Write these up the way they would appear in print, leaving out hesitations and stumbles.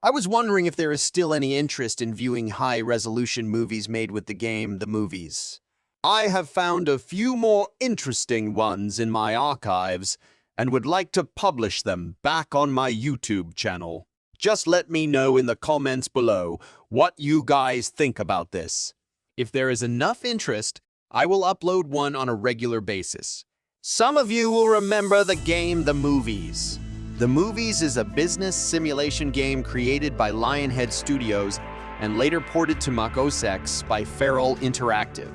I was wondering if there is still any interest in viewing high-resolution movies made with the game, The Movies. I have found a few more interesting ones in my archives and would like to publish them back on my YouTube channel. Just let me know in the comments below what you guys think about this. If there is enough interest, I will upload one on a regular basis. Some of you will remember the game The Movies. The Movies is a business simulation game created by Lionhead Studios and later ported to Mac OS X by Feral Interactive.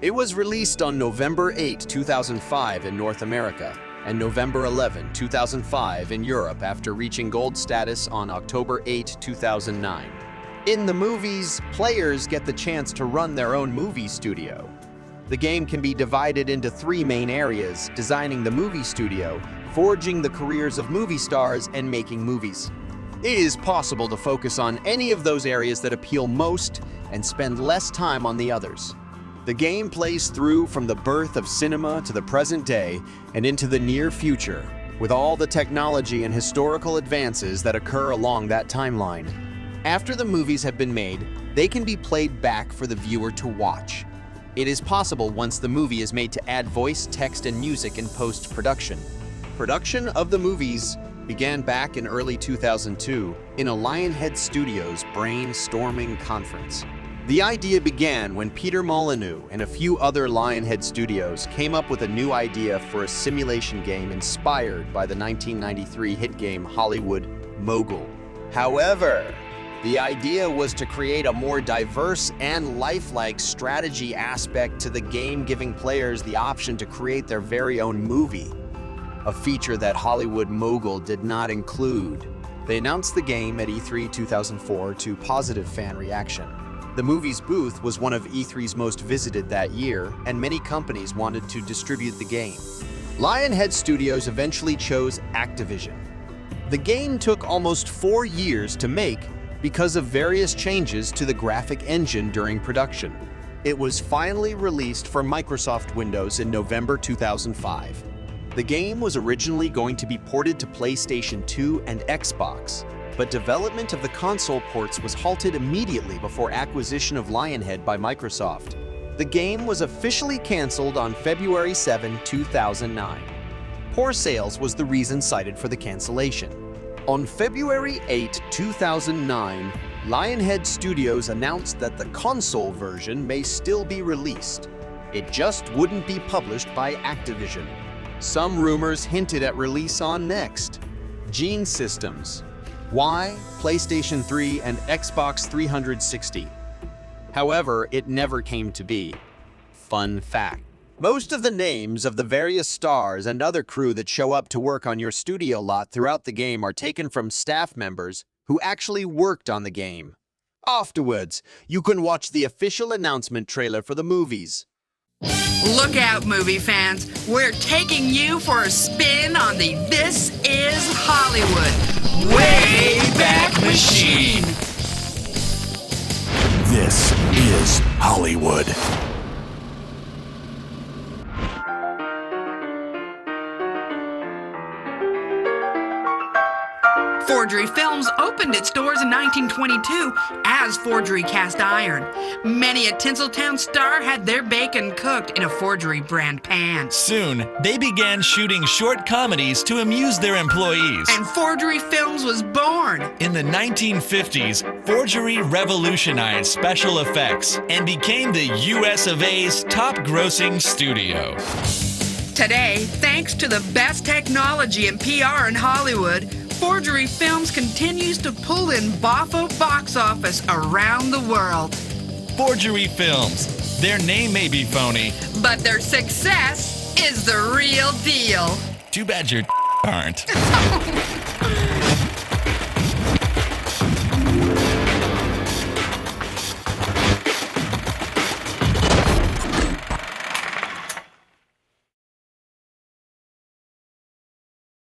It was released on November 8, 2005 in North America and November 11, 2005 in Europe after reaching gold status on October 8, 2009. In The Movies, players get the chance to run their own movie studio. The game can be divided into three main areas: designing the movie studio, forging the careers of movie stars, and making movies. It is possible to focus on any of those areas that appeal most and spend less time on the others. The game plays through from the birth of cinema to the present day and into the near future, with all the technology and historical advances that occur along that timeline. After the movies have been made, they can be played back for the viewer to watch. It is possible once the movie is made to add voice, text, and music in post-production. Production of the movies began back in early 2002 in a Lionhead Studios brainstorming conference. The idea began when Peter Molyneux and a few other Lionhead Studios came up with a new idea for a simulation game inspired by the 1993 hit game Hollywood Mogul. However, the idea was to create a more diverse and lifelike strategy aspect to the game, giving players the option to create their very own movie, a feature that Hollywood Mogul did not include. They announced the game at E3 2004 to positive fan reaction. The movie's booth was one of E3's most visited that year, and many companies wanted to distribute the game. Lionhead Studios eventually chose Activision. The game took almost 4 years to make because of various changes to the graphic engine during production. It was finally released for Microsoft Windows in November 2005. The game was originally going to be ported to PlayStation 2 and Xbox, but development of the console ports was halted immediately before acquisition of Lionhead by Microsoft. The game was officially canceled on February 7, 2009. Poor sales was the reason cited for the cancellation. On February 8, 2009, Lionhead Studios announced that the console version may still be released. It just wouldn't be published by Activision. Some rumors hinted at release on Next, Gene Systems, PlayStation 3, and Xbox 360. However, it never came to be. Fun fact: most of the names of the various stars and other crew that show up to work on your studio lot throughout the game are taken from staff members who actually worked on the game. Afterwards, you can watch the official announcement trailer for the movies. Look out, movie fans. We're taking you for a spin on the This Is Hollywood Wayback Machine. This is Hollywood. Forgery Films opened its doors in 1922 as Forgery Cast Iron. Many a Tinseltown star had their bacon cooked in a Forgery brand pan. Soon, they began shooting short comedies to amuse their employees. And Forgery Films was born. In the 1950s, Forgery revolutionized special effects and became the US of A's top-grossing studio. Today, thanks to the best technology and PR in Hollywood, Forgery Films continues to pull in boffo box office around the world. Forgery Films. Their name may be phony, but their success is the real deal. Too bad your aren't.